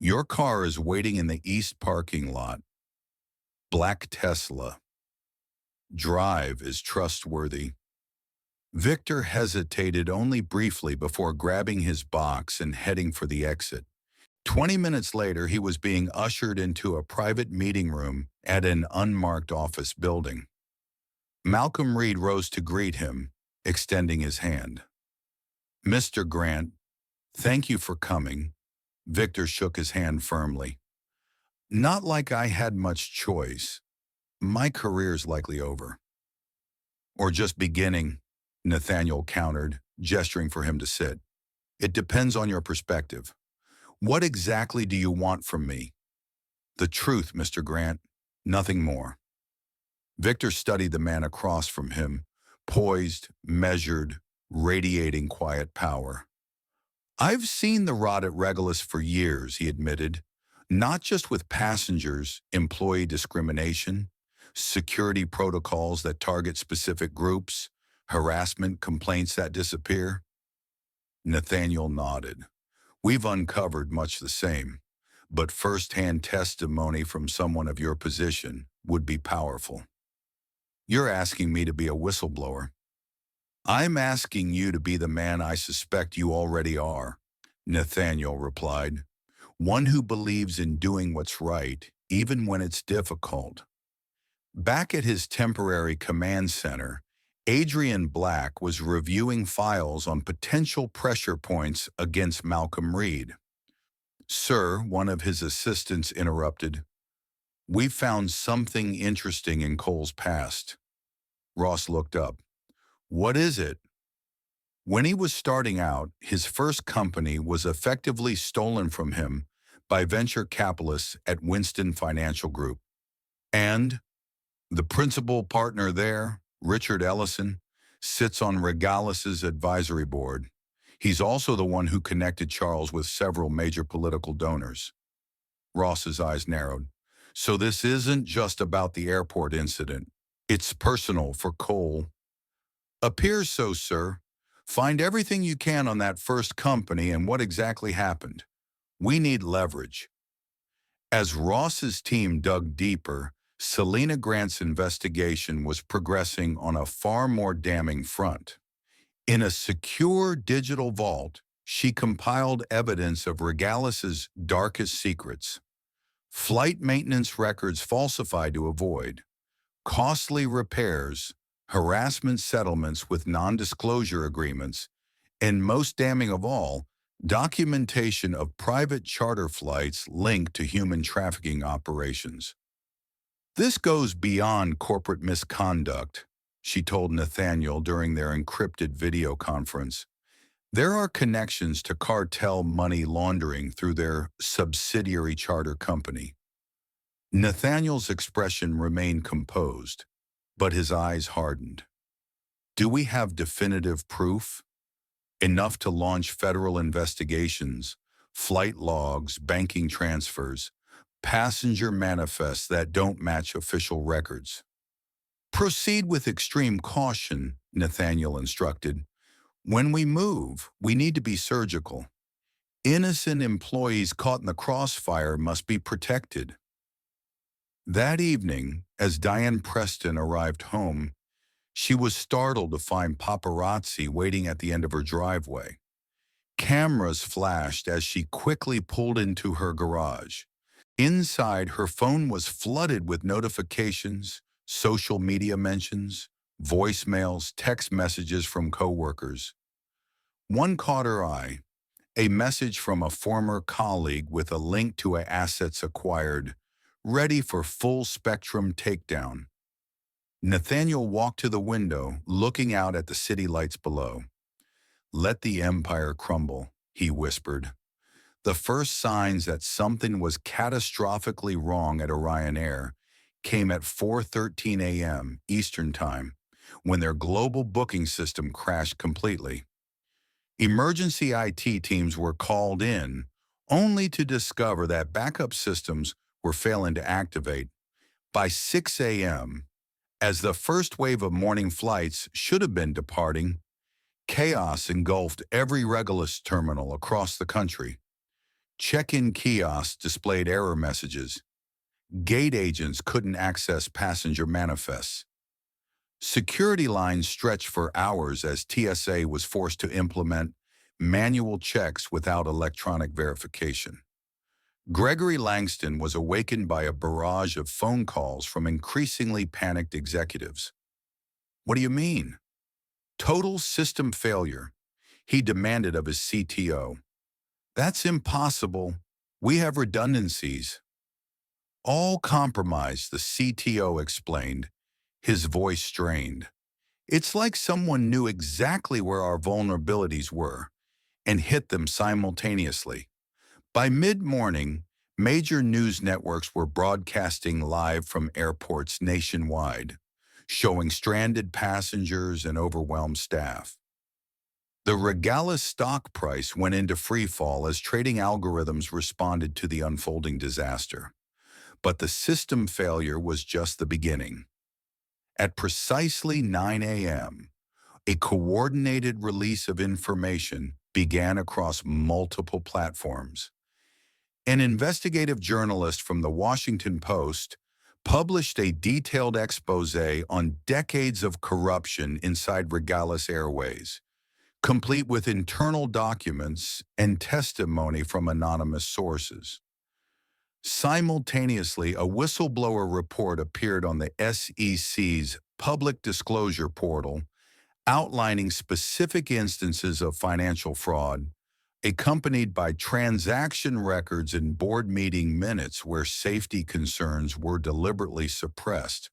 Your car is waiting in the east parking lot. Black Tesla. Drive is trustworthy. Victor hesitated only briefly before grabbing his box and heading for the exit. 20 minutes later, he was being ushered into a private meeting room at an unmarked office building. Malcolm Reed rose to greet him, extending his hand. "Mr. Grant, thank you for coming." Victor shook his hand firmly. "Not like I had much choice. My career's likely over." "Or just beginning," Nathaniel countered, gesturing for him to sit. "It depends on your perspective. What exactly do you want from me?" "The truth, Mr. Grant. Nothing more." Victor studied the man across from him, poised, measured, radiating quiet power. "I've seen the rot at Regulus for years," he admitted, "not just with passengers, employee discrimination, security protocols that target specific groups, harassment complaints that disappear." Nathaniel nodded. "We've uncovered much the same, but first-hand testimony from someone of your position would be powerful." "You're asking me to be a whistleblower." "I'm asking you to be the man I suspect you already are," Nathaniel replied. "One who believes in doing what's right, even when it's difficult." Back at his temporary command center, Adrian Black was reviewing files on potential pressure points against Malcolm Reed. "Sir," one of his assistants interrupted, "we found something interesting in Cole's past." Ross looked up. "What is it?" When he was starting out, his first company was effectively stolen from him by venture capitalists at Winston Financial Group. And the principal partner there, Richard Ellison, sits on Regalus's advisory board. He's also the one who connected Charles with several major political donors. Ross's eyes narrowed. "So this isn't just about the airport incident. It's personal for Cole." "Appears so, sir. Find everything you can on that first company and what exactly happened. We need leverage." As Ross's team dug deeper, Selena Grant's investigation was progressing on a far more damning front. In a secure digital vault, she compiled evidence of Regalus's darkest secrets. Flight maintenance records falsified to avoid, costly repairs, harassment settlements with non-disclosure agreements, and most damning of all, documentation of private charter flights linked to human trafficking operations. "This goes beyond corporate misconduct," she told Nathaniel during their encrypted video conference. "There are connections to cartel money laundering through their subsidiary charter company." Nathaniel's expression remained composed, but his eyes hardened. "Do we have definitive proof? Enough to launch federal investigations, flight logs, banking transfers, passenger manifests that don't match official records?" "Proceed with extreme caution," Nathaniel instructed. "When we move, we need to be surgical. Innocent employees caught in the crossfire must be protected." That evening, as Diane Preston arrived home, she was startled to find paparazzi waiting at the end of her driveway. Cameras flashed as she quickly pulled into her garage. Inside, her phone was flooded with notifications, social media mentions, voicemails, text messages from coworkers. One caught her eye, a message from a former colleague with a link to assets acquired, ready for full-spectrum takedown. Nathaniel walked to the window, looking out at the city lights below. "Let the empire crumble," he whispered. The first signs that something was catastrophically wrong at Orion Air came at 4:13 a.m. Eastern Time, when their global booking system crashed completely. Emergency IT teams were called in, only to discover that backup systems were failing to activate. By 6 a.m., as the first wave of morning flights should have been departing, chaos engulfed every Regulus terminal across the country. Check-in kiosks displayed error messages. Gate agents couldn't access passenger manifests. Security lines stretched for hours as TSA was forced to implement manual checks without electronic verification. Gregory Langston was awakened by a barrage of phone calls from increasingly panicked executives. "What do you mean?" "Total system failure," he demanded of his CTO. "That's impossible. We have redundancies." "All compromised," the CTO explained, his voice strained. "It's like someone knew exactly where our vulnerabilities were and hit them simultaneously." By mid-morning, major news networks were broadcasting live from airports nationwide, showing stranded passengers and overwhelmed staff. The Regalis stock price went into freefall as trading algorithms responded to the unfolding disaster. But the system failure was just the beginning. At precisely 9 a.m., a coordinated release of information began across multiple platforms. An investigative journalist from the Washington Post published a detailed expose on decades of corruption inside Regalis Airways, complete with internal documents and testimony from anonymous sources. Simultaneously, a whistleblower report appeared on the SEC's public disclosure portal, outlining specific instances of financial fraud, accompanied by transaction records and board meeting minutes where safety concerns were deliberately suppressed.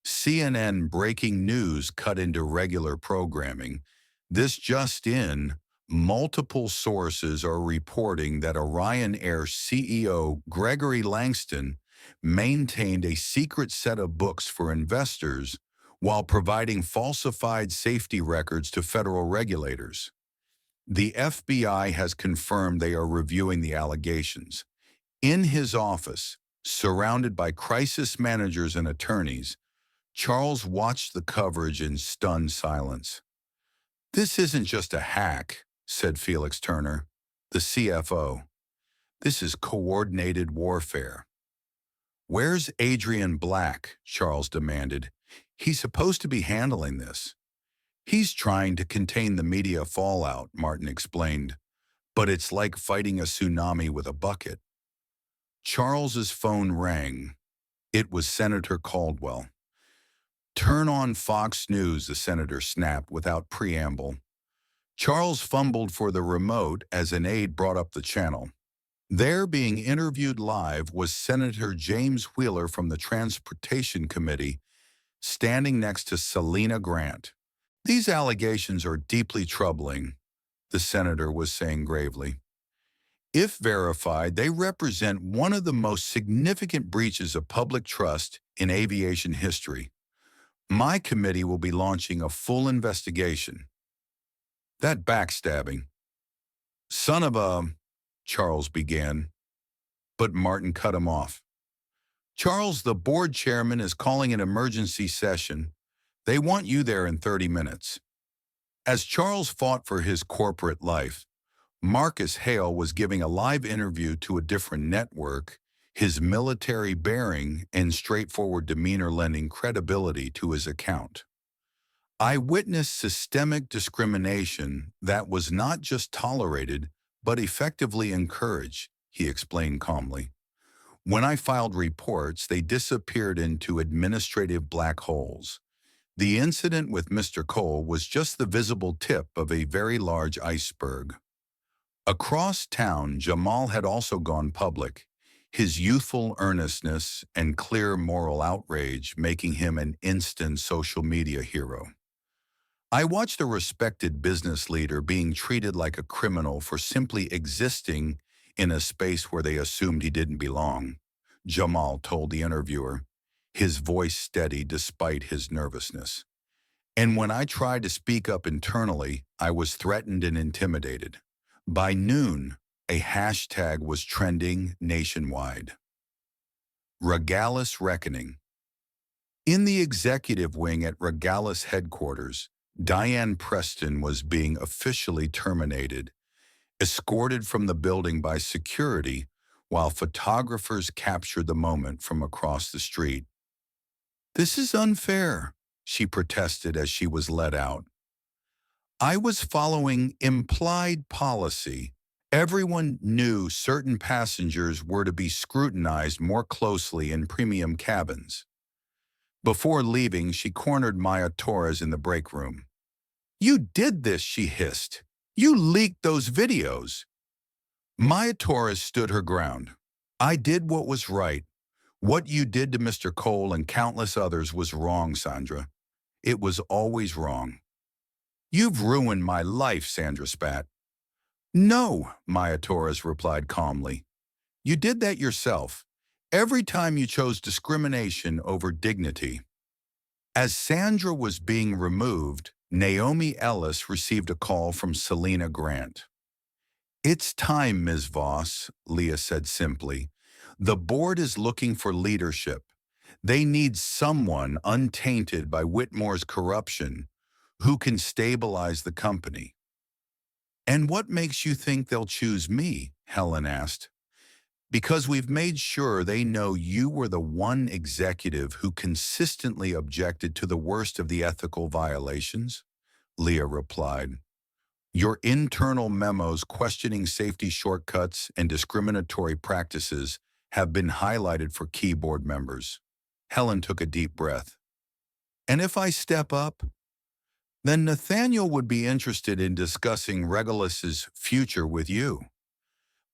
CNN breaking news cut into regular programming. This just in, multiple sources are reporting that Orion Air CEO Gregory Langston maintained a secret set of books for investors while providing falsified safety records to federal regulators. The FBI has confirmed they are reviewing the allegations. In his office, surrounded by crisis managers and attorneys, Charles watched the coverage in stunned silence. "This isn't just a hack," said Felix Turner, the CFO. "This is coordinated warfare." "Where's Adrian Black?" Charles demanded. "He's supposed to be handling this." "He's trying to contain the media fallout," Martin explained. "But it's like fighting a tsunami with a bucket." Charles's phone rang. It was Senator Caldwell. "Turn on Fox News," the senator snapped without preamble. Charles fumbled for the remote as an aide brought up the channel. There, being interviewed live, was Senator James Wheeler from the Transportation Committee, standing next to Selena Grant. "These allegations are deeply troubling," the senator was saying gravely. "If verified, they represent one of the most significant breaches of public trust in aviation history. My committee will be launching a full investigation." "That backstabbing." "Son of a—" Charles began, but Martin cut him off. "Charles, the board chairman is calling an emergency session. They want you there in 30 minutes. As Charles fought for his corporate life, Marcus Hale was giving a live interview to a different network, his military bearing and straightforward demeanor lending credibility to his account. "I witnessed systemic discrimination that was not just tolerated, but effectively encouraged," he explained calmly. "When I filed reports, they disappeared into administrative black holes. The incident with Mr. Cole was just the visible tip of a very large iceberg." Across town, Jamal had also gone public, his youthful earnestness and clear moral outrage making him an instant social media hero. "I watched a respected business leader being treated like a criminal for simply existing in a space where they assumed he didn't belong," Jamal told the interviewer, his voice steady despite his nervousness. "And when I tried to speak up internally, I was threatened and intimidated." By noon, a hashtag was trending nationwide. Regalis Reckoning. In the executive wing at Regalis headquarters, Diane Preston was being officially terminated, escorted from the building by security while photographers captured the moment from across the street. "This is unfair," she protested as she was let out. "I was following implied policy. Everyone knew certain passengers were to be scrutinized more closely in premium cabins." Before leaving, she cornered Maya Torres in the break room. "You did this," she hissed. "You leaked those videos." Maya Torres stood her ground. "I did what was right. What you did to Mr. Cole and countless others was wrong, Sandra. It was always wrong." "You've ruined my life," Sandra spat. "No," Maya Torres replied calmly. "You did that yourself. Every time you chose discrimination over dignity." As Sandra was being removed, Naomi Ellis received a call from Selena Grant. "It's time, Ms. Voss," Leah said simply. "The board is looking for leadership. They need someone untainted by Whitmore's corruption who can stabilize the company." "And what makes you think they'll choose me?" Helen asked. "Because we've made sure they know you were the one executive who consistently objected to the worst of the ethical violations," Leah replied. "Your internal memos questioning safety shortcuts and discriminatory practices have been highlighted for key board members." Helen took a deep breath. "And if I step up? Then Nathaniel would be interested in discussing Regulus's future with you."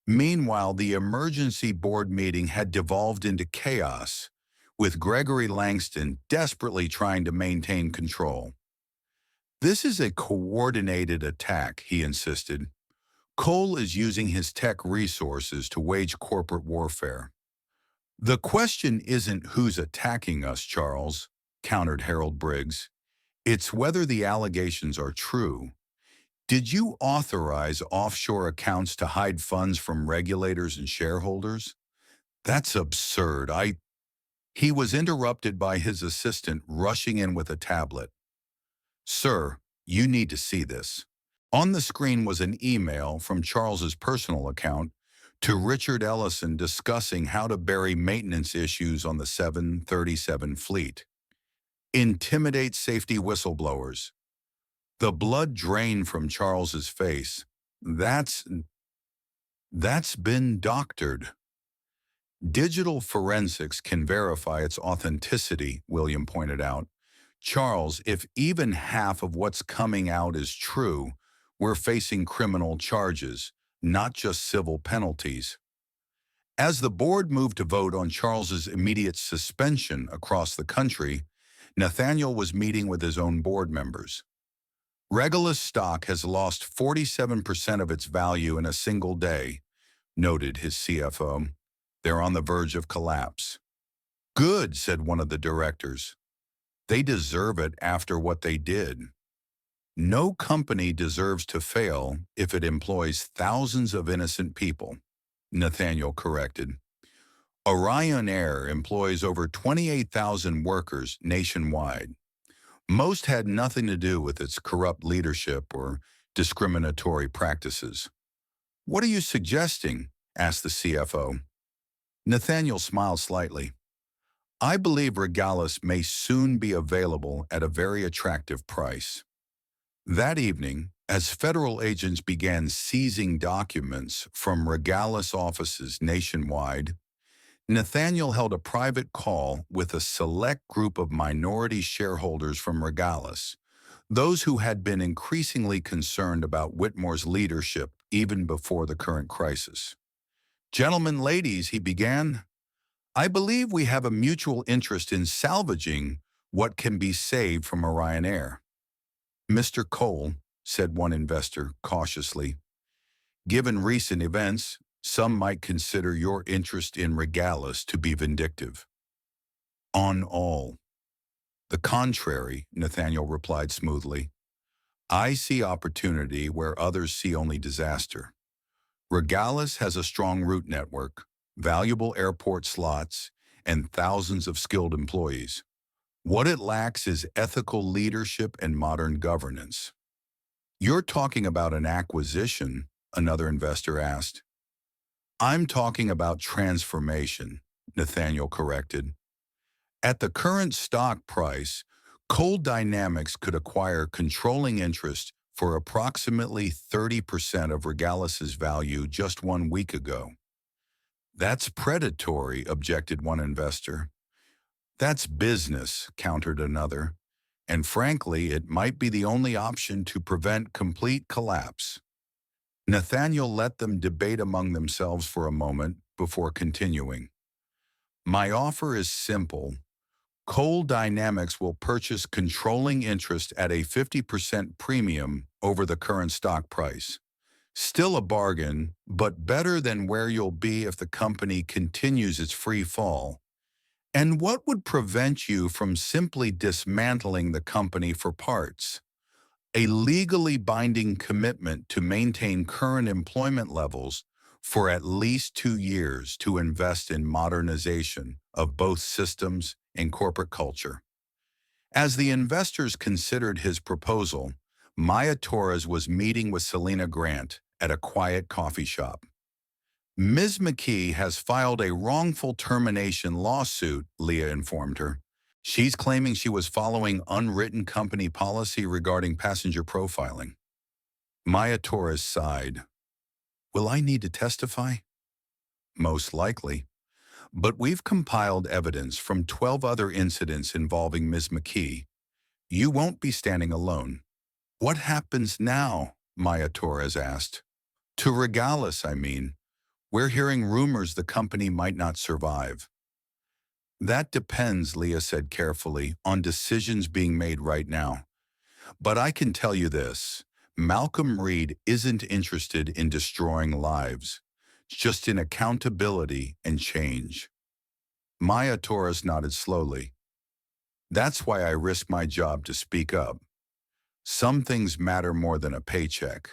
Meanwhile, the emergency board meeting had devolved into chaos, with Gregory Langston desperately trying to maintain control. "This is a coordinated attack," he insisted. "Cole is using his tech resources to wage corporate warfare." "The question isn't who's attacking us, Charles," countered Harold Briggs. "It's whether the allegations are true. Did you authorize offshore accounts to hide funds from regulators and shareholders? That's absurd. He was interrupted by his assistant rushing in with a tablet. "Sir, you need to see this." On the screen was an email from Charles's personal account to Richard Ellison discussing how to bury maintenance issues on the 737 fleet. "Intimidate safety whistleblowers." The blood drained from Charles's face. That's been doctored." "Digital forensics can verify its authenticity," William pointed out. "Charles, if even half of what's coming out is true, we're facing criminal charges, not just civil penalties." As the board moved to vote on Charles's immediate suspension across the country, Nathaniel was meeting with his own board members. "Regulus stock has lost 47% of its value in a single day," noted his CFO. "They're on the verge of collapse." "Good," said one of the directors. "They deserve it after what they did." "No company deserves to fail if it employs thousands of innocent people," Nathaniel corrected. "Orion Air employs over 28,000 workers nationwide. Most had nothing to do with its corrupt leadership or discriminatory practices." "What are you suggesting?" asked the CFO. Nathaniel smiled slightly. "I believe Regalis may soon be available at a very attractive price." That evening, as federal agents began seizing documents from Regalis offices nationwide, Nathaniel held a private call with a select group of minority shareholders from Regalis, those who had been increasingly concerned about Whitmore's leadership even before the current crisis. "Gentlemen, ladies," he began, "I believe we have a mutual interest in salvaging what can be saved from Orion Air." "Mr. Cole," said one investor cautiously, "given recent events, some might consider your interest in Regalis to be vindictive." "On all. The contrary," Nathaniel replied smoothly. "I see opportunity where others see only disaster. Regalis has a strong route network, valuable airport slots, and thousands of skilled employees. What it lacks is ethical leadership and modern governance. You're talking about an acquisition another investor asked. I'm talking about transformation, Nathaniel corrected. At the current stock price, Coal Dynamics could acquire controlling interest for approximately 30% of Regalis's value just 1 week ago. That's predatory, objected one investor. That's business, countered another. And frankly, it might be the only option to prevent complete collapse. Nathaniel let them debate among themselves for a moment before continuing. My offer is simple. Coal Dynamics will purchase controlling interest at a 50% premium over the current stock price. Still a bargain, but better than where you'll be if the company continues its free fall. And what would prevent you from simply dismantling the company for parts? A legally binding commitment to maintain current employment levels for at least 2 years to invest in modernization of both systems and corporate culture. As the investors considered his proposal, Maya Torres was meeting with Selena Grant at a quiet coffee shop. Ms. McKee has filed a wrongful termination lawsuit, Leah informed her. She's claiming she was following unwritten company policy regarding passenger profiling. Maya Torres sighed. Will I need to testify? Most likely. But we've compiled evidence from 12 other incidents involving Ms. McKee. You won't be standing alone. What happens now? Maya Torres asked. To Regalis, I mean. We're hearing rumors the company might not survive. That depends, Leah said carefully, on decisions being made right now. But I can tell you this, Malcolm Reed isn't interested in destroying lives, just in accountability and change. Maya Torres nodded slowly. That's why I risk my job to speak up. Some things matter more than a paycheck.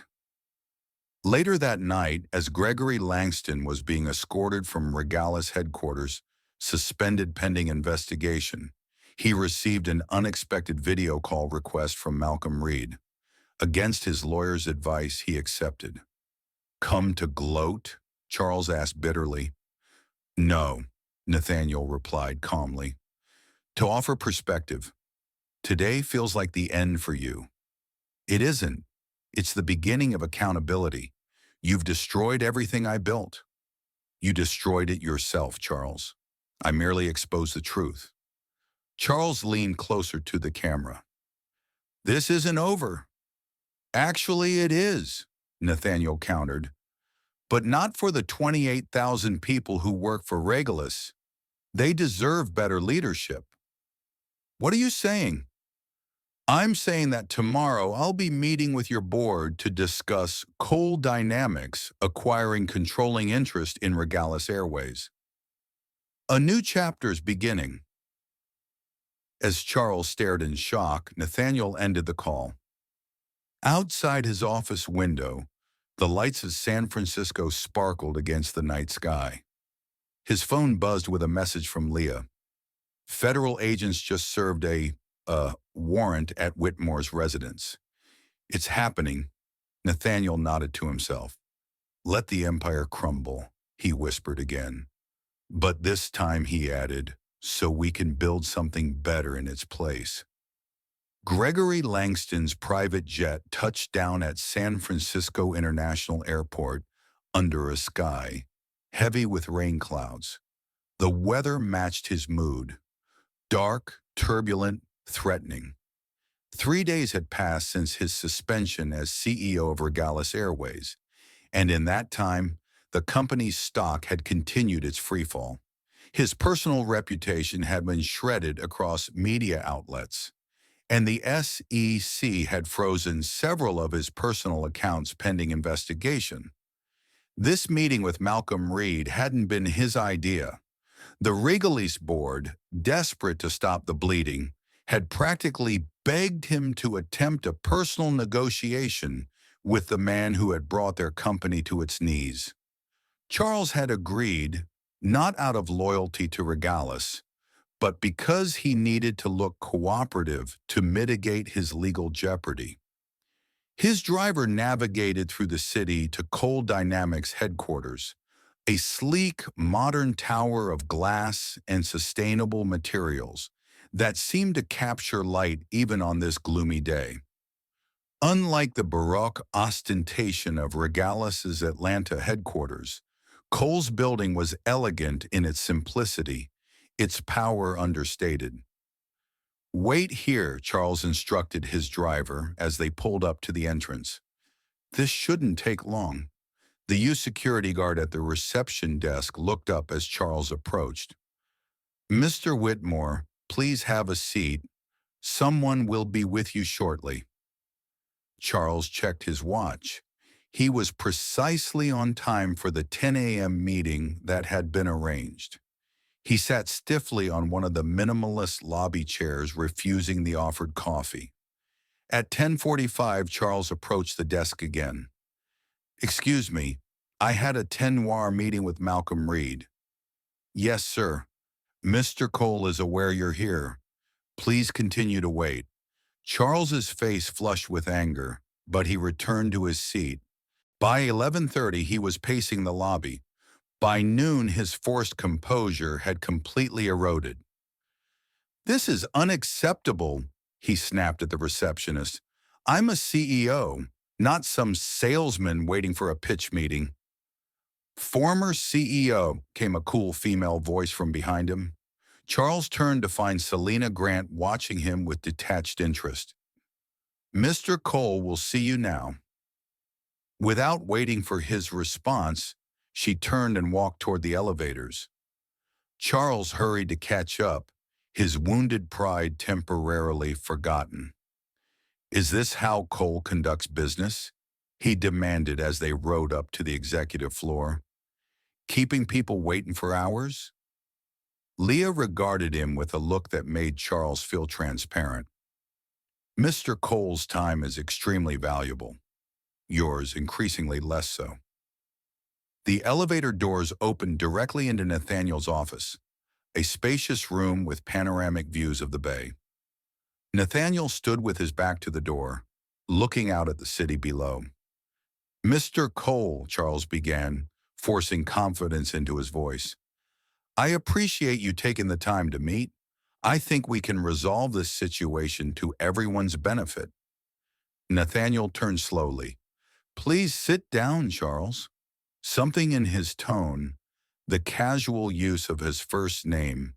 Later that night, as Gregory Langston was being escorted from Regalis headquarters, suspended pending investigation, he received an unexpected video call request from Malcolm Reed. Against his lawyer's advice, he accepted. Come to gloat? Charles asked bitterly. No, Nathaniel replied calmly. To offer perspective, today feels like the end for you. It isn't. It's the beginning of accountability. You've destroyed everything I built. You destroyed it yourself, Charles. I merely exposed the truth. Charles leaned closer to the camera. This isn't over. Actually, it is, Nathaniel countered. But not for the 28,000 people who work for Regalis. They deserve better leadership. What are you saying? I'm saying that tomorrow I'll be meeting with your board to discuss Coal Dynamics acquiring controlling interest in Regalis Airways. A new chapter's beginning. As Charles stared in shock, Nathaniel ended the call. Outside his office window, the lights of San Francisco sparkled against the night sky. His phone buzzed with a message from Leah. Federal agents just served a warrant at Whitmore's residence. It's happening. Nathaniel nodded to himself. Let the empire crumble, he whispered again. But this time, he added, so we can build something better in its place. Gregory Langston's private jet touched down at San Francisco International Airport under a sky heavy with rain clouds. The weather matched his mood. Dark, turbulent, threatening. 3 days had passed since his suspension as CEO of Regalis Airways, and in that time, the company's stock had continued its freefall. His personal reputation had been shredded across media outlets, and the SEC had frozen several of his personal accounts pending investigation. This meeting with Malcolm Reed hadn't been his idea. The Regalis board, desperate to stop the bleeding, had practically begged him to attempt a personal negotiation with the man who had brought their company to its knees. Charles had agreed, not out of loyalty to Regalis, but because he needed to look cooperative to mitigate his legal jeopardy. His driver navigated through the city to Coal Dynamics headquarters, a sleek, modern tower of glass and sustainable materials that seemed to capture light even on this gloomy day. Unlike the Baroque ostentation of Regalis's Atlanta headquarters, Cole's building was elegant in its simplicity, its power understated. "Wait here," Charles instructed his driver as they pulled up to the entrance. "This shouldn't take long." The youth security guard at the reception desk looked up as Charles approached. "Mr. Whitmore, please have a seat. Someone will be with you shortly." Charles checked his watch. He was precisely on time for the 10 a.m. meeting that had been arranged. He sat stiffly on one of the minimalist lobby chairs, refusing the offered coffee. At 10:45, Charles approached the desk again. "Excuse me, I had a 10-hour meeting with Malcolm Reed." "Yes, sir. Mr. Cole is aware you're here. Please continue to wait." Charles's face flushed with anger, but he returned to his seat. By 11:30, he was pacing the lobby. By noon, his forced composure had completely eroded. "This is unacceptable," he snapped at the receptionist. "I'm a CEO, not some salesman waiting for a pitch meeting." "Former CEO," came a cool female voice from behind him. Charles turned to find Selena Grant watching him with detached interest. "Mr. Cole will see you now." Without waiting for his response, she turned and walked toward the elevators. Charles hurried to catch up, his wounded pride temporarily forgotten. "Is this how Cole conducts business?" he demanded as they rode up to the executive floor. "Keeping people waiting for hours?" Leah regarded him with a look that made Charles feel transparent. "Mr. Cole's time is extremely valuable. Yours increasingly less so." The elevator doors opened directly into Nathaniel's office, a spacious room with panoramic views of the bay. Nathaniel stood with his back to the door, looking out at the city below. "Mr. Cole," Charles began, forcing confidence into his voice, "I appreciate you taking the time to meet. I think we can resolve this situation to everyone's benefit." Nathaniel turned slowly. "Please sit down, Charles." Something in his tone, the casual use of his first name,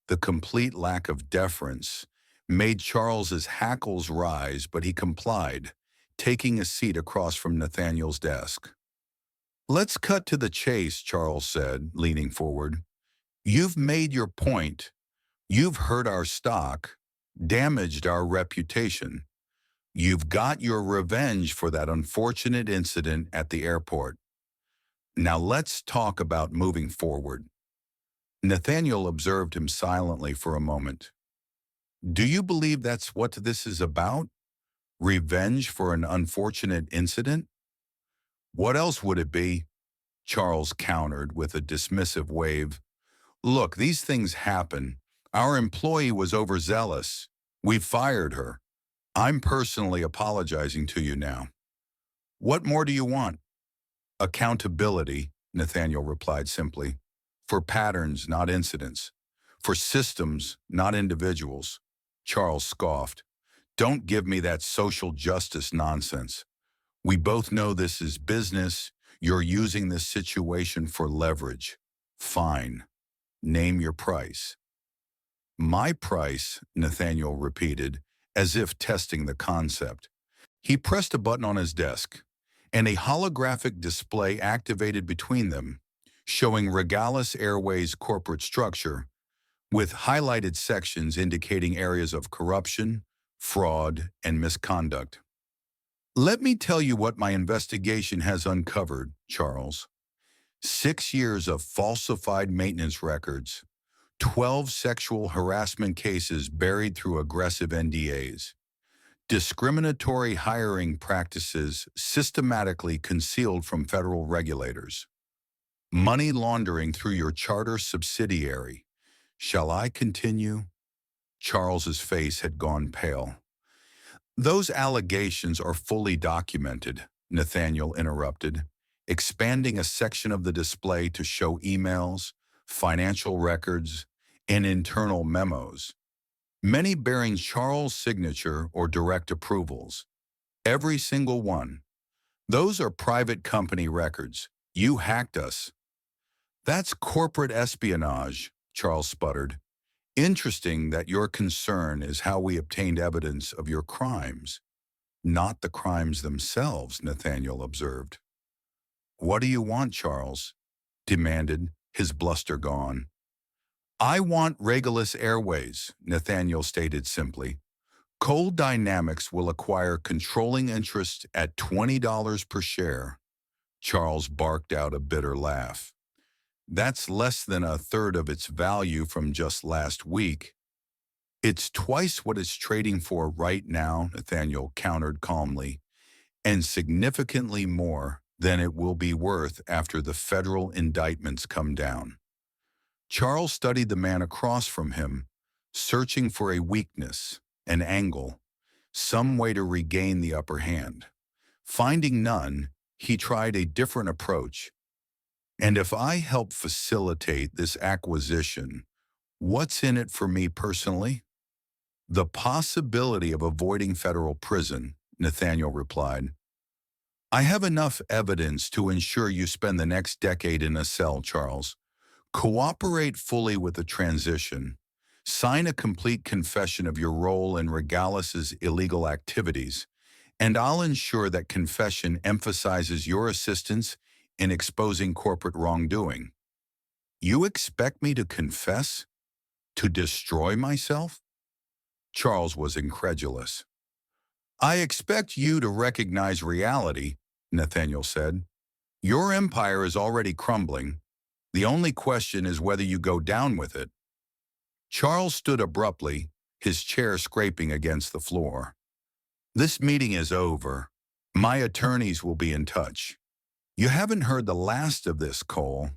the complete lack of deference, made Charles's hackles rise, but he complied, taking a seat across from Nathaniel's desk. "Let's cut to the chase," Charles said, leaning forward. "You've made your point. You've hurt our stock, damaged our reputation. You've got your revenge for that unfortunate incident at the airport. Now let's talk about moving forward." Nathaniel observed him silently for a moment. "Do you believe that's what this is about? Revenge for an unfortunate incident?" "What else would it be?" Charles countered with a dismissive wave. "Look, these things happen. Our employee was overzealous. We fired her. I'm personally apologizing to you now. What more do you want?" "Accountability," Nathaniel replied simply. "For patterns, not incidents. For systems, not individuals." Charles scoffed. "Don't give me that social justice nonsense. We both know this is business. You're using this situation for leverage. Fine. Name your price." "My price," Nathaniel repeated, as if testing the concept. He pressed a button on his desk, and a holographic display activated between them, showing Regalis Airways' corporate structure, with highlighted sections indicating areas of corruption, fraud, and misconduct. "Let me tell you what my investigation has uncovered, Charles. 6 years of falsified maintenance records, 12 sexual harassment cases buried through aggressive NDAs, discriminatory hiring practices systematically concealed from federal regulators, money laundering through your charter subsidiary. Shall I continue?" Charles's face had gone pale. Those allegations are fully documented, Nathaniel interrupted, expanding a section of the display to show emails, financial records, and internal memos, many bearing Charles' signature or direct approvals. Every single one. Those are private company records. You hacked us. That's corporate espionage, Charles sputtered. Interesting that your concern is how we obtained evidence of your crimes, not the crimes themselves, Nathaniel observed. What do you want, Charles? Demanded, his bluster gone. I want Regulus Airways, Nathaniel stated simply. Coal Dynamics will acquire controlling interest at $20 per share. Charles barked out a bitter laugh. That's less than a third of its value from just last week. It's twice what it's trading for right now, Nathaniel countered calmly, and significantly more than it will be worth after the federal indictments come down. Charles studied the man across from him, searching for a weakness, an angle, some way to regain the upper hand. Finding none, he tried a different approach. And if I help facilitate this acquisition, what's in it for me personally? The possibility of avoiding federal prison, Nathaniel replied. I have enough evidence to ensure you spend the next decade in a cell, Charles. Cooperate fully with the transition. Sign a complete confession of your role in Regalis's illegal activities, and I'll ensure that confession emphasizes your assistance in exposing corporate wrongdoing. You expect me to confess? To destroy myself? Charles was incredulous. I expect you to recognize reality, Nathaniel said. Your empire is already crumbling. The only question is whether you go down with it. Charles stood abruptly, his chair scraping against the floor. This meeting is over. My attorneys will be in touch. You haven't heard the last of this, Cole.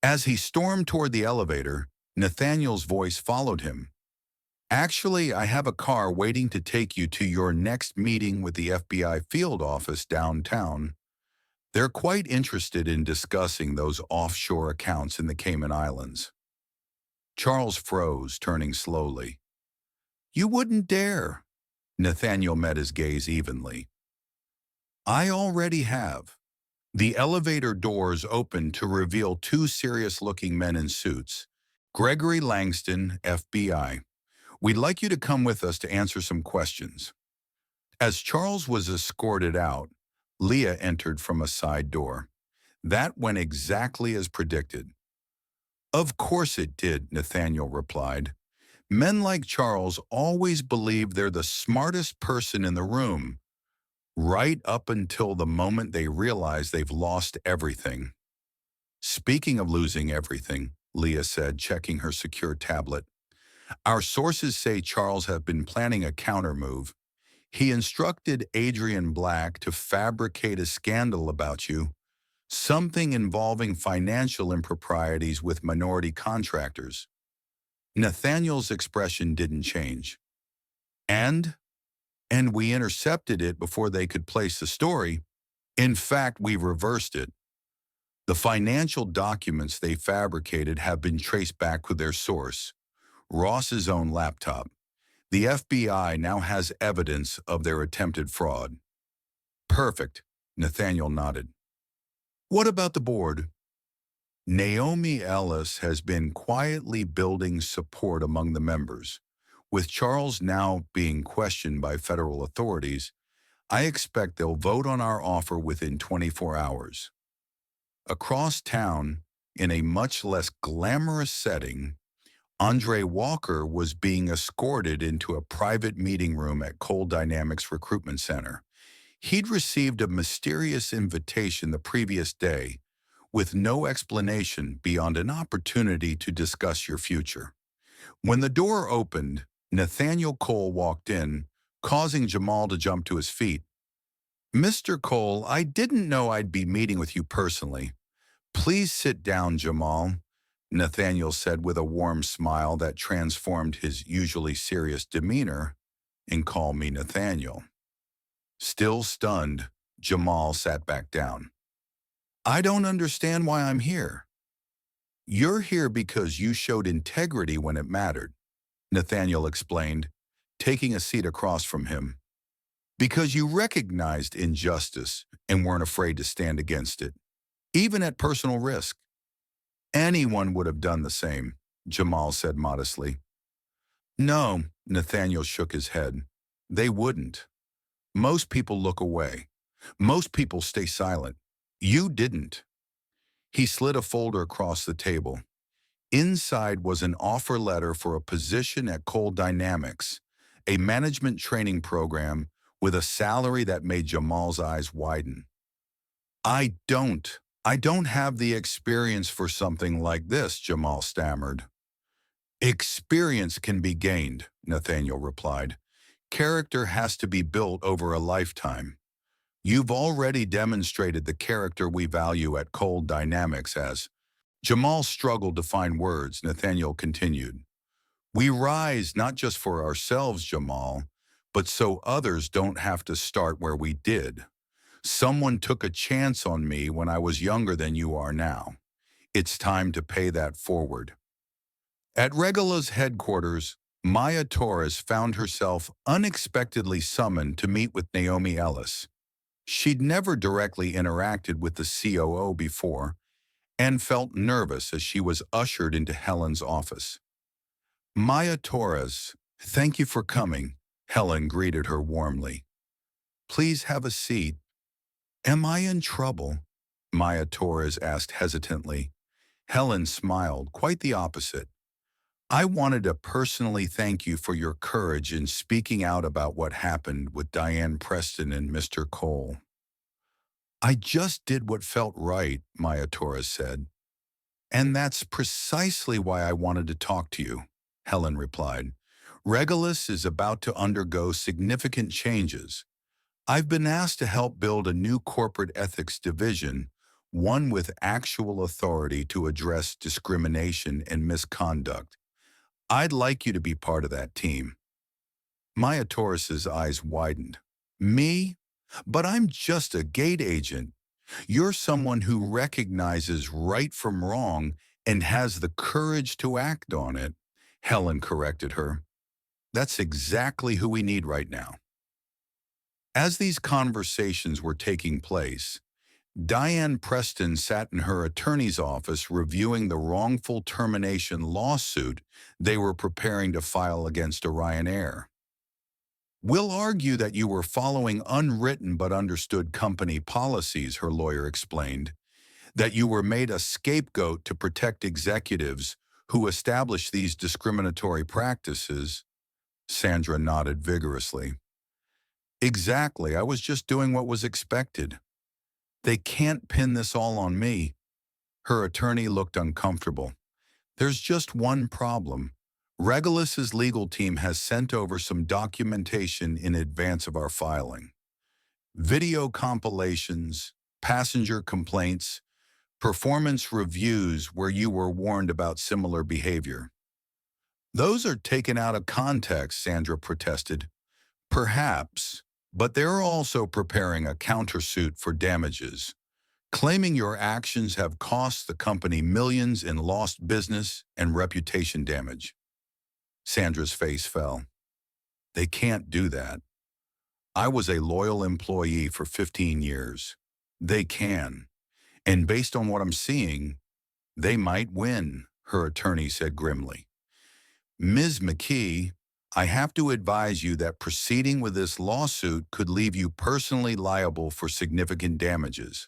As he stormed toward the elevator, Nathaniel's voice followed him. Actually, I have a car waiting to take you to your next meeting with the FBI field office downtown. They're quite interested in discussing those offshore accounts in the Cayman Islands. Charles froze, turning slowly. You wouldn't dare. Nathaniel met his gaze evenly. I already have. The elevator doors opened to reveal two serious-looking men in suits. Gregory Langston, FBI. We'd like you to come with us to answer some questions. As Charles was escorted out, Leah entered from a side door. That went exactly as predicted. Of course it did, Nathaniel replied. Men like Charles always believe they're the smartest person in the room, right up until the moment they realize they've lost everything. Speaking of losing everything, Leah said, checking her secure tablet, our sources say Charles has been planning a countermove. He instructed Adrian Black to fabricate a scandal about you, something involving financial improprieties with minority contractors. Nathaniel's expression didn't change. And we intercepted it before they could place the story. In fact, we reversed it. The financial documents they fabricated have been traced back to their source, Ross's own laptop. The FBI now has evidence of their attempted fraud. Perfect, Nathaniel nodded. What about the board? Naomi Ellis has been quietly building support among the members. With Charles now being questioned by federal authorities, I expect they'll vote on our offer within 24 hours. Across town, in a much less glamorous setting, Andre Walker was being escorted into a private meeting room at Coal Dynamics Recruitment Center. He'd received a mysterious invitation the previous day, with no explanation beyond an opportunity to discuss your future. When the door opened, Nathaniel Cole walked in, causing Jamal to jump to his feet. Mr. Cole, I didn't know I'd be meeting with you personally. Please sit down, Jamal, Nathaniel said with a warm smile that transformed his usually serious demeanor. and call me Nathaniel." Still stunned, Jamal sat back down. "I don't understand why I'm here." "You're here because you showed integrity when it mattered," Nathaniel explained, taking a seat across from him. "Because you recognized injustice and weren't afraid to stand against it, even at personal risk." "Anyone would have done the same," Jamal said modestly. "No," Nathaniel shook his head. "They wouldn't. Most people look away. Most people stay silent. You didn't." He slid a folder across the table. Inside was an offer letter for a position at Coal Dynamics, a management training program with a salary that made Jamal's eyes widen. I don't have the experience for something like this," Jamal stammered. "Experience can be gained," Nathaniel replied. "Character has to be built over a lifetime. You've already demonstrated the character we value at Cold Dynamics as." Jamal struggled to find words. Nathaniel continued. "We rise not just for ourselves, Jamal, but so others don't have to start where we did. Someone took a chance on me when I was younger than you are now. It's time to pay that forward." At Regula's headquarters, Maya Torres found herself unexpectedly summoned to meet with Naomi Ellis. She'd never directly interacted with the COO before and felt nervous as she was ushered into Helen's office. "Maya Torres, thank you for coming," Helen greeted her warmly. "Please have a seat." "Am I in trouble?" Maya Torres asked hesitantly. Helen smiled, quite the opposite. "I wanted to personally thank you for your courage in speaking out about what happened with Diane Preston and Mr. Cole." "I just did what felt right," Maya Torres said. "And that's precisely why I wanted to talk to you," Helen replied. "Regulus is about to undergo significant changes. I've been asked to help build a new corporate ethics division, one with actual authority to address discrimination and misconduct. I'd like you to be part of that team." Maya Torres's eyes widened. "Me? But I'm just a gate agent. You're someone who recognizes right from wrong and has the courage to act on it," Helen corrected her. "That's exactly who we need right now." As these conversations were taking place, Diane Preston sat in her attorney's office reviewing the wrongful termination lawsuit they were preparing to file against Orion Air. "We'll argue that you were following unwritten but understood company policies," her lawyer explained, "that you were made a scapegoat to protect executives who established these discriminatory practices." Sandra nodded vigorously. "Exactly, I was just doing what was expected. They can't pin this all on me." Her attorney looked uncomfortable. "There's just one problem. Regulus's legal team has sent over some documentation in advance of our filing. Video compilations, passenger complaints, performance reviews where you were warned about similar behavior." "Those are taken out of context," Sandra protested. "Perhaps, but they're also preparing a countersuit for damages, claiming your actions have cost the company millions in lost business and reputation damage." Sandra's face fell. "They can't do that. I was a loyal employee for 15 years. They can. And based on what I'm seeing, they might win," her attorney said grimly. "Ms. McKee, I have to advise you that proceeding with this lawsuit could leave you personally liable for significant damages."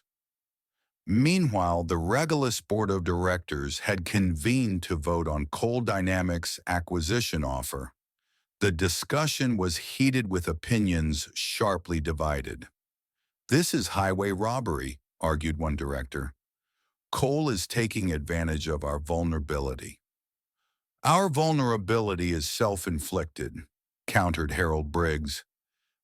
Meanwhile, the Regulus Board of Directors had convened to vote on Coal Dynamics' acquisition offer. The discussion was heated with opinions sharply divided. "This is highway robbery," argued one director. "Coal is taking advantage of our vulnerability." "Our vulnerability is self-inflicted," countered Harold Briggs.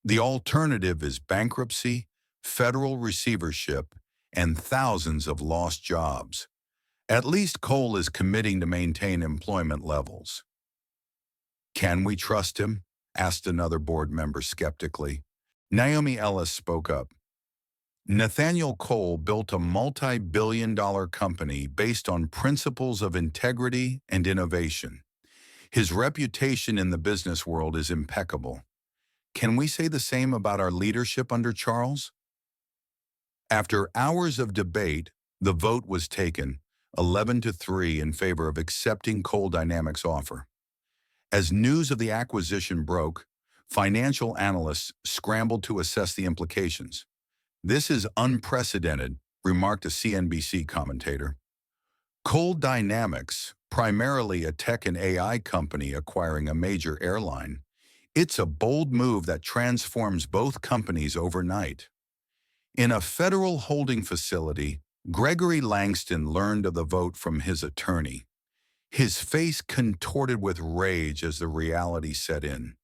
"The alternative is bankruptcy, federal receivership, and thousands of lost jobs. At least Coal is committing to maintain employment levels." "Can we trust him?" asked another board member skeptically. Naomi Ellis spoke up. Nathaniel Cole built a multi-billion-dollar company based on principles of integrity and innovation. His reputation in the business world is impeccable. Can we say the same about our leadership under Charles? After hours of debate, the vote was taken, 11-3 in favor of accepting Cole Dynamics' offer. As news of the acquisition broke, financial analysts scrambled to assess the implications. This is unprecedented, remarked a CNBC commentator. Cole Dynamics, primarily a tech and AI company acquiring a major airline, it's a bold move that transforms both companies overnight. In a federal holding facility, Gregory Langston learned of the vote from his attorney. His face contorted with rage as the reality set in.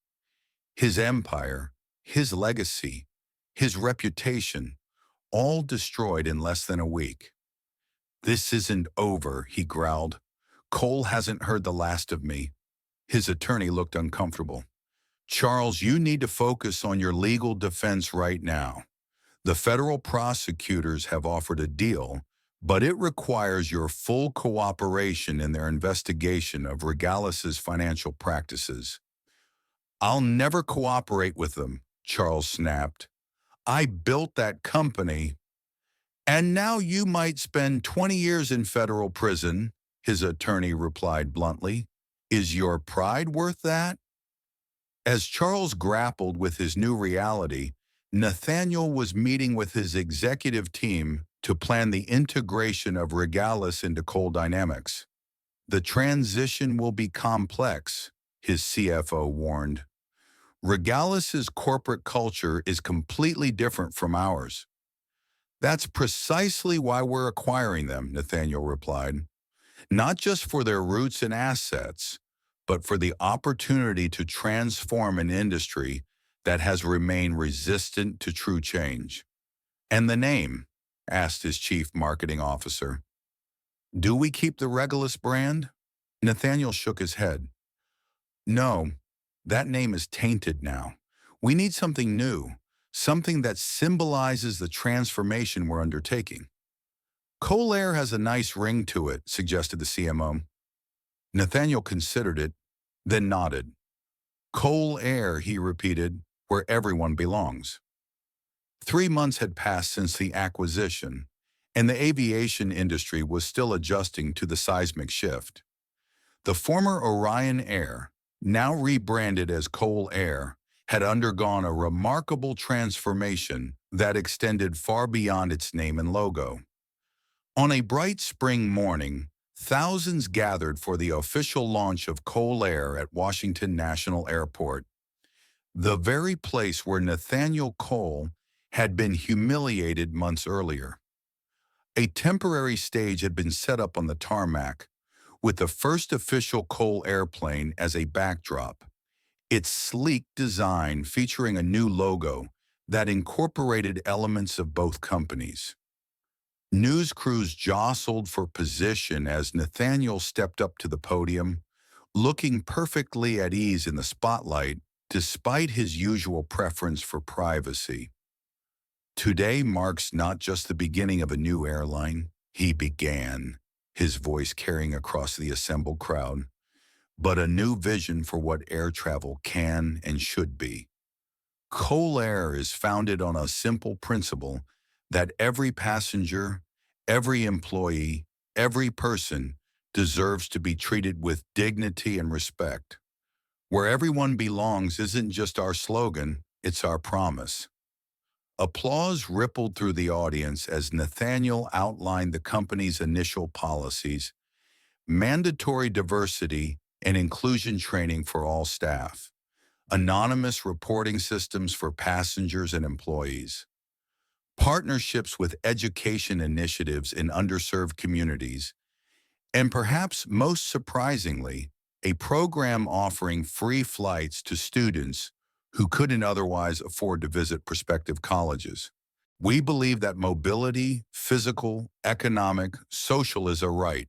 His empire, his legacy, his reputation, all destroyed in less than a week. "This isn't over," he growled. "Cole hasn't heard the last of me." His attorney looked uncomfortable. "Charles, you need to focus on your legal defense right now. The federal prosecutors have offered a deal, but it requires your full cooperation in their investigation of Regalis's financial practices." "I'll never cooperate with them," Charles snapped. "I built that company." "And now you might spend 20 years in federal prison," his attorney replied bluntly. "Is your pride worth that?" As Charles grappled with his new reality, Nathaniel was meeting with his executive team to plan the integration of Regalis into Cole Dynamics. "The transition will be complex," his CFO warned. "Regalis's corporate culture is completely different from ours." "That's precisely why we're acquiring them," Nathaniel replied. "Not just for their roots and assets, but for the opportunity to transform an industry that has remained resistant to true change." "And the name?" asked his chief marketing officer. "Do we keep the Regalis brand?" Nathaniel shook his head. "No, that name is tainted now. We need something new, something that symbolizes the transformation we're undertaking." "Cole Air has a nice ring to it," suggested the CMO. Nathaniel considered it, then nodded. "Cole Air," he repeated, "where everyone belongs." 3 months had passed since the acquisition, and the aviation industry was still adjusting to the seismic shift. The former Orion Air, now rebranded as Cole Air, had undergone a remarkable transformation that extended far beyond its name and logo. On a bright spring morning, thousands gathered for the official launch of Cole Air at Washington National Airport, the very place where Nathaniel Cole had been humiliated months earlier. A temporary stage had been set up on the tarmac, with the first official Cole airplane as a backdrop, its sleek design featuring a new logo that incorporated elements of both companies. News crews jostled for position as Nathaniel stepped up to the podium, looking perfectly at ease in the spotlight despite his usual preference for privacy. "Today marks not just the beginning of a new airline," he began, his voice carrying across the assembled crowd, "but a new vision for what air travel can and should be. Cole Air is founded on a simple principle that every passenger, every employee, every person deserves to be treated with dignity and respect. Where everyone belongs isn't just our slogan, it's our promise." Applause rippled through the audience as Nathaniel outlined the company's initial policies: mandatory diversity and inclusion training for all staff, anonymous reporting systems for passengers and employees, partnerships with education initiatives in underserved communities, and perhaps most surprisingly, a program offering free flights to students who couldn't otherwise afford to visit prospective colleges. "We believe that mobility, physical, economic, social is a right,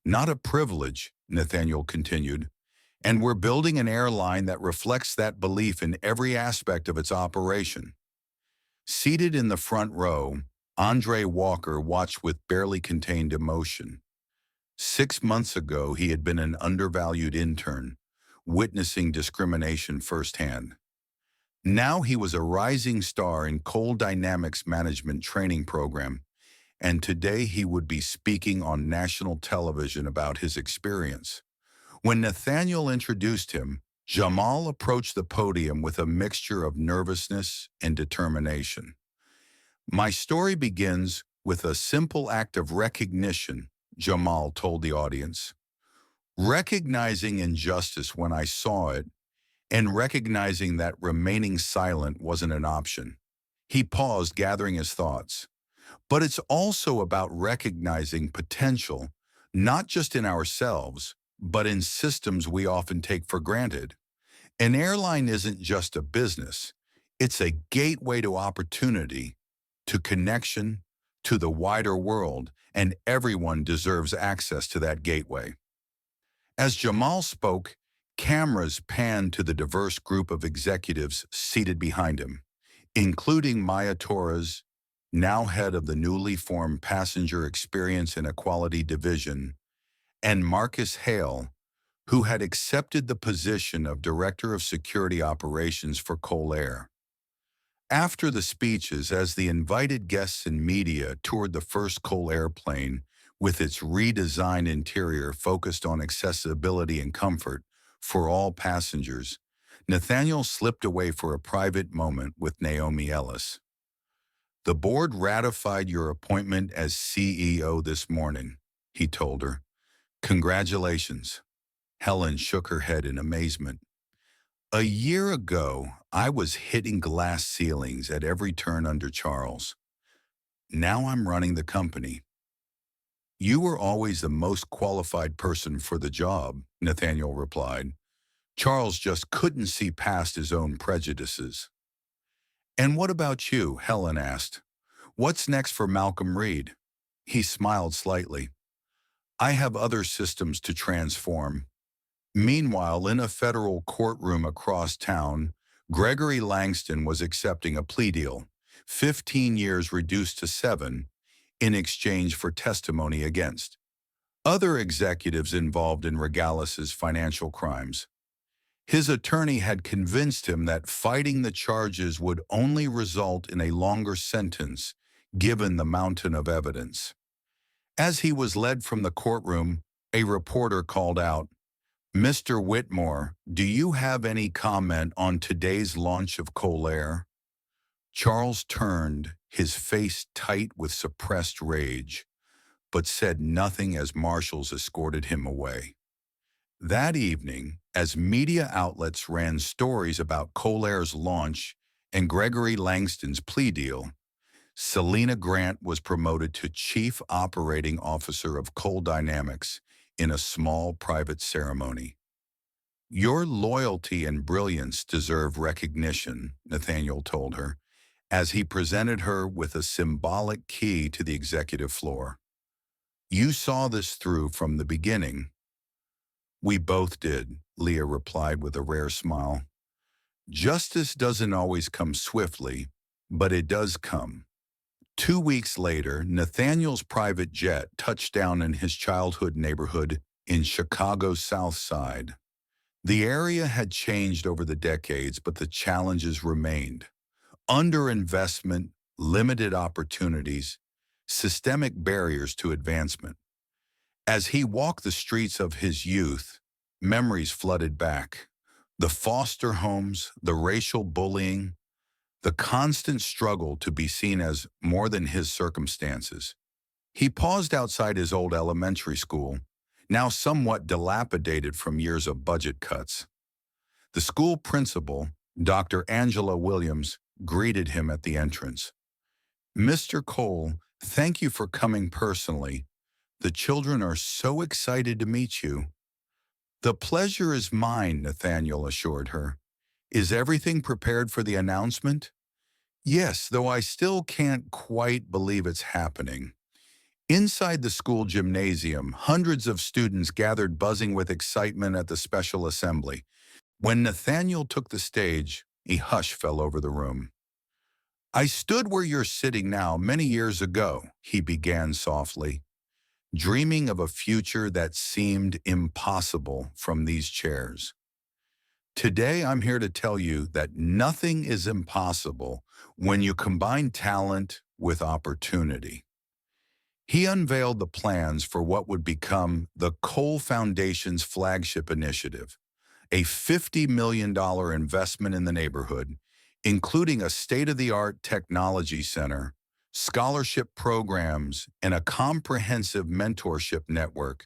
not a privilege," Nathaniel continued, And we're building an airline that reflects that belief in every aspect of its operation. Seated in the front row, Andre Walker watched with barely contained emotion. 6 months ago, he had been an undervalued intern, witnessing discrimination firsthand. Now he was a rising star in Coal Dynamics Management Training Program, and today he would be speaking on national television about his experience. When Nathaniel introduced him, Jamal approached the podium with a mixture of nervousness and determination. My story begins with a simple act of recognition, Jamal told the audience. Recognizing injustice when I saw it, and recognizing that remaining silent wasn't an option. He paused, gathering his thoughts. But it's also about recognizing potential, not just in ourselves, but in systems we often take for granted. An airline isn't just a business. It's a gateway to opportunity, to connection, to the wider world, and everyone deserves access to that gateway. As Jamal spoke, cameras panned to the diverse group of executives seated behind him, including Maya Torres, now head of the newly formed Passenger Experience and Equality Division, and Marcus Hale, who had accepted the position of Director of Security Operations for Coal Air. After the speeches, as the invited guests and media toured the first Coal airplane with its redesigned interior focused on accessibility and comfort for all passengers, Nathaniel slipped away for a private moment with Naomi Ellis. "The board ratified your appointment as CEO this morning," he told her. "Congratulations." Helen shook her head in amazement. "A year ago, I was hitting glass ceilings at every turn under Charles. Now I'm running the company." "You were always the most qualified person for the job," Nathaniel replied. "Charles just couldn't see past his own prejudices." "And what about you?" Helen asked. "What's next for Malcolm Reed?" He smiled slightly. "I have other systems to transform." Meanwhile, in a federal courtroom across town, Gregory Langston was accepting a plea deal, 15 years reduced to 7, in exchange for testimony against other executives involved in Regalis's financial crimes. His attorney had convinced him that fighting the charges would only result in a longer sentence, given the mountain of evidence. As he was led from the courtroom, a reporter called out, "Mr. Whitmore, do you have any comment on today's launch of Coal Air?" Charles turned, his face tight with suppressed rage, but said nothing as marshals escorted him away. That evening, as media outlets ran stories about Coal Air's launch and Gregory Langston's plea deal, Selena Grant was promoted to Chief Operating Officer of Coal Dynamics in a small private ceremony. "Your loyalty and brilliance deserve recognition," Nathaniel told her, as he presented her with a symbolic key to the executive floor. "You saw this through from the beginning." "We both did," Leah replied with a rare smile. "Justice doesn't always come swiftly, but it does come." 2 weeks later, Nathaniel's private jet touched down in his childhood neighborhood in Chicago's South Side. The area had changed over the decades, but the challenges remained. Underinvestment, limited opportunities, systemic barriers to advancement. As he walked the streets of his youth, memories flooded back. The foster homes, the racial bullying, the constant struggle to be seen as more than his circumstances. He paused outside his old elementary school, now somewhat dilapidated from years of budget cuts. The school principal, Dr. Angela Williams, greeted him at the entrance. "Mr. Cole, thank you for coming personally. The children are so excited to meet you." "The pleasure is mine," Nathaniel assured her. "Is everything prepared for the announcement?" "Yes, though I still can't quite believe it's happening. Inside the school gymnasium, hundreds of students gathered buzzing with excitement at the special assembly. When Nathaniel took the stage, a hush fell over the room. "I stood where you're sitting now many years ago," he began softly, "dreaming of a future that seemed impossible from these chairs. Today, I'm here to tell you that nothing is impossible when you combine talent with opportunity." He unveiled the plans for what would become the Cole Foundation's flagship initiative, a $50 million investment in the neighborhood, including a state-of-the-art technology center, scholarship programs, and a comprehensive mentorship network,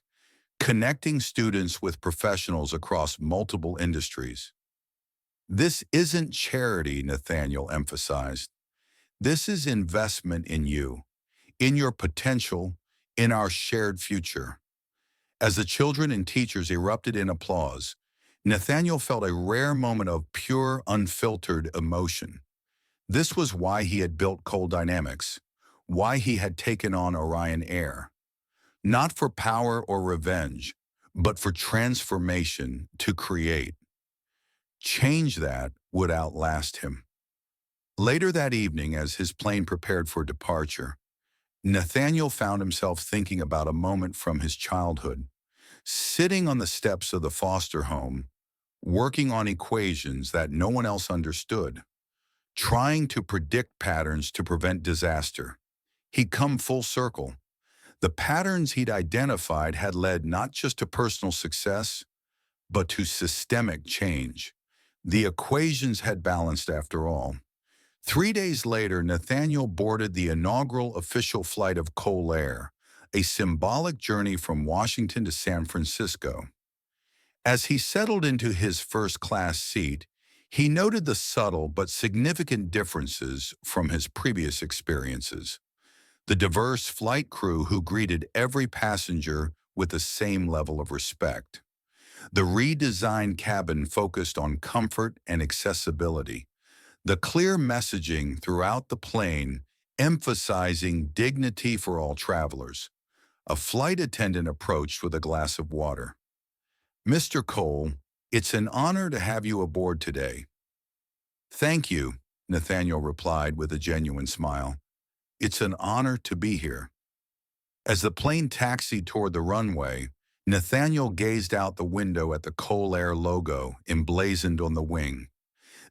connecting students with professionals across multiple industries. "This isn't charity," Nathaniel emphasized. "This is investment in you, in your potential, in our shared future." As the children and teachers erupted in applause, Nathaniel felt a rare moment of pure, unfiltered emotion. This was why he had built Coal Dynamics, why he had taken on Orion Air. Not for power or revenge, but for transformation to create. Change that would outlast him. Later that evening, as his plane prepared for departure, Nathaniel found himself thinking about a moment from his childhood, sitting on the steps of the foster home, working on equations that no one else understood, trying to predict patterns to prevent disaster. He'd come full circle. The patterns he'd identified had led not just to personal success, but to systemic change. The equations had balanced after all. 3 days later, Nathaniel boarded the inaugural official flight of Coal Air, a symbolic journey from Washington to San Francisco. As he settled into his first-class seat, he noted the subtle but significant differences from his previous experiences. The diverse flight crew who greeted every passenger with the same level of respect. The redesigned cabin focused on comfort and accessibility. The clear messaging throughout the plane emphasizing dignity for all travelers. A flight attendant approached with a glass of water. "Mr. Cole, it's an honor to have you aboard today." "Thank you," Nathaniel replied with a genuine smile. "It's an honor to be here." As the plane taxied toward the runway, Nathaniel gazed out the window at the Coal Air logo emblazoned on the wing.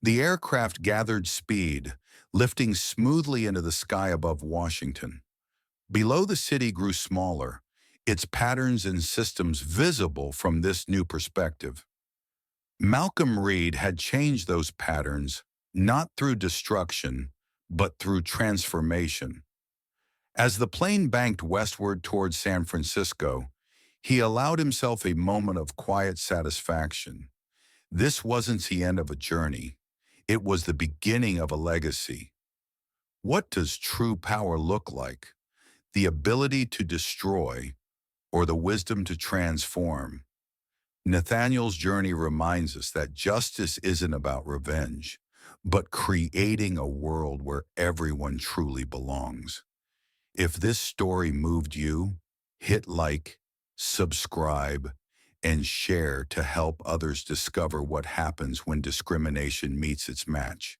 The aircraft gathered speed, lifting smoothly into the sky above Washington. Below, the city grew smaller, its patterns and systems visible from this new perspective. Malcolm Reed had changed those patterns, not through destruction, but through transformation. As the plane banked westward towards San Francisco, he allowed himself a moment of quiet satisfaction. This wasn't the end of a journey. It was the beginning of a legacy. What does true power look like? The ability to destroy or the wisdom to transform? Nathaniel's journey reminds us that justice isn't about revenge, but creating a world where everyone truly belongs. If this story moved you, hit like, subscribe, and share to help others discover what happens when discrimination meets its match.